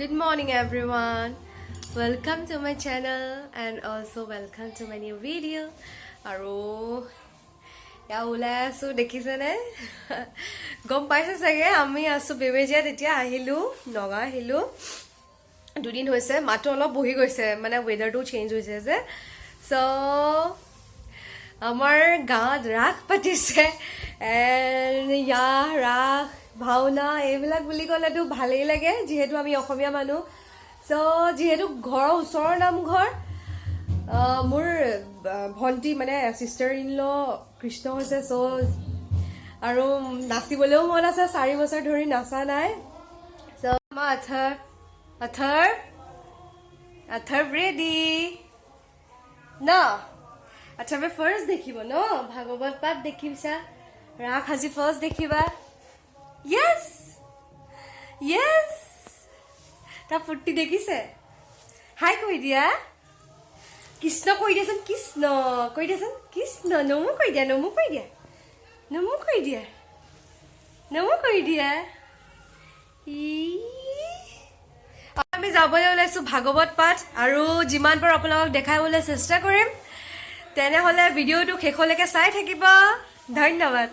Good morning everyone. Welcome to my channel and also welcome to my new video. Aro ya ulai asu dekhise gom paise sage ami asu bebejiat etia ahilu noga ahilu dudin hoise mato olo bohi goise mane weather to change hoise je so amar gaad rakh patise and ya rakh ভাওনা এইবিলাক বুলি কলেটো ভালেই লাগে যেহেতু আমি অসমীয়া মানুহ so যেহেতু ঘৰৰ ওচৰৰ নামঘৰ মোৰ ভন্টি মানে সিস্টাৰ ইন ল কৃষ্ণ হৈছে সো আৰু নাচিবলৈও মন আছে 4 বছৰ ধৰি নাচা নাই সো মা আথৰ ৰেডি না আচ্ছা মে ফাৰ্স্ট দেখিব ন ভাগৱত পাঠ দেখিছা ৰাখ আজি ফাৰ্স্ট দেখিবা Yes. Ta putti dekhise. Hi koi dia. Krishna koi dia san Krishna. Koi dia san Krishna. Nomu koi dia. Nomu koi dia. আমি যাবলৈ ওলাইছো ভাগৱত পাঠ আৰু যিমান পাৰ আপোনালোকক দেখাবলৈ চেষ্টা কৰিম তেনে হলে ভিডিওটো শেষলৈকে চাই থাকিব ধন্যবাদ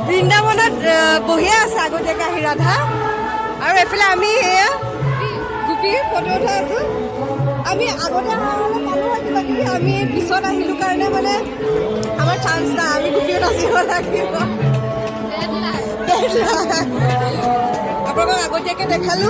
বৃন্দাবনত বহিয়া আছে আগতীয়াকে আহি ৰাধা আৰু এফালে আমি এয়া গোপী ফটো উঠাই আছো আমি আগতে আমি পিছত আহিলো কাৰণে মানে আমাৰ চান্স নাই আমি গোপীত নাচিব লাগিব আপোনালোকক আগতীয়াকে দেখালো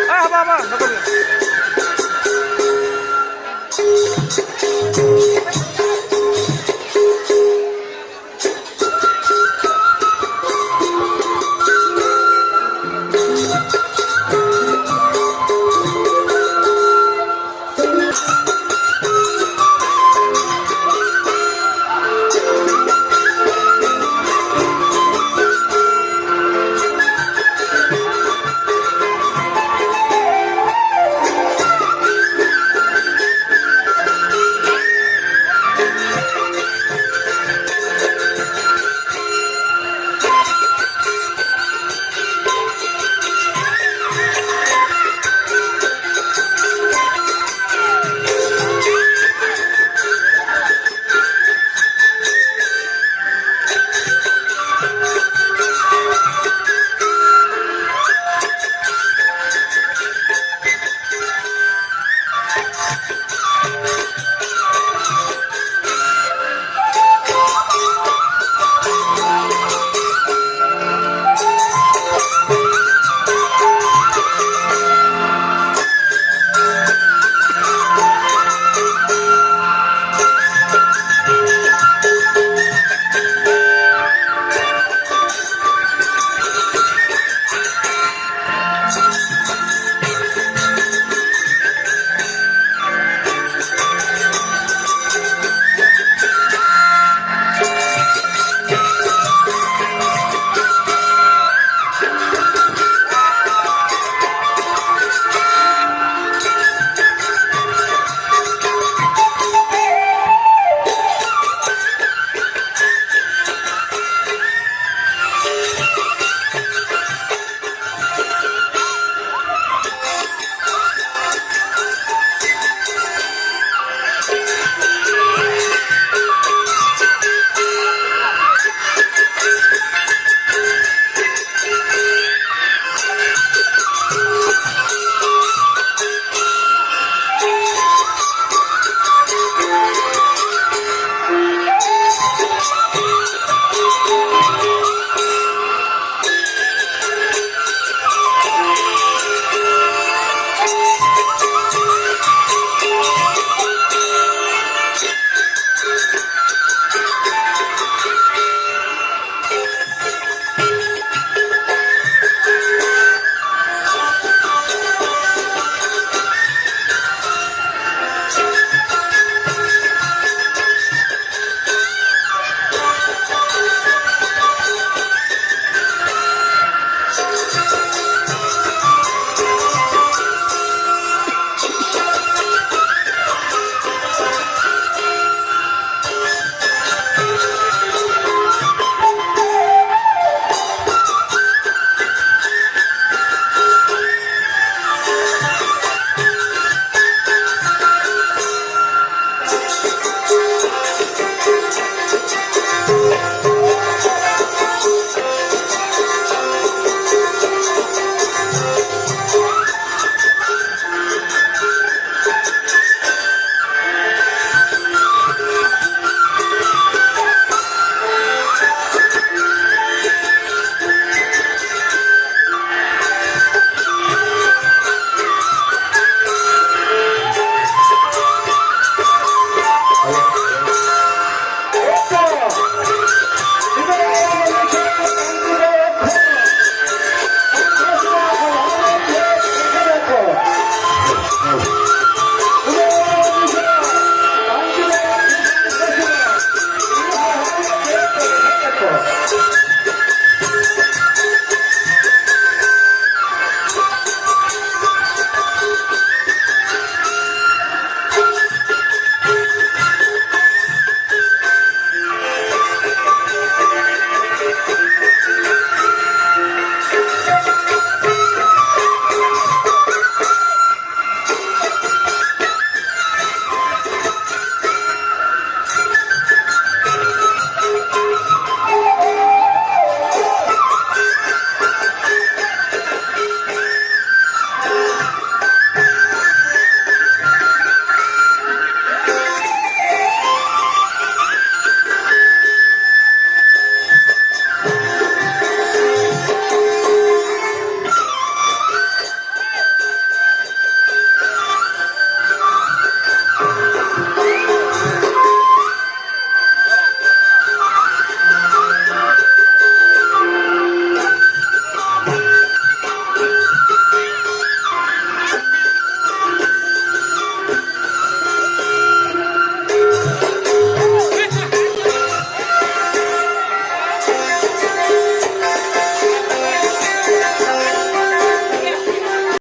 হ'ব নকবি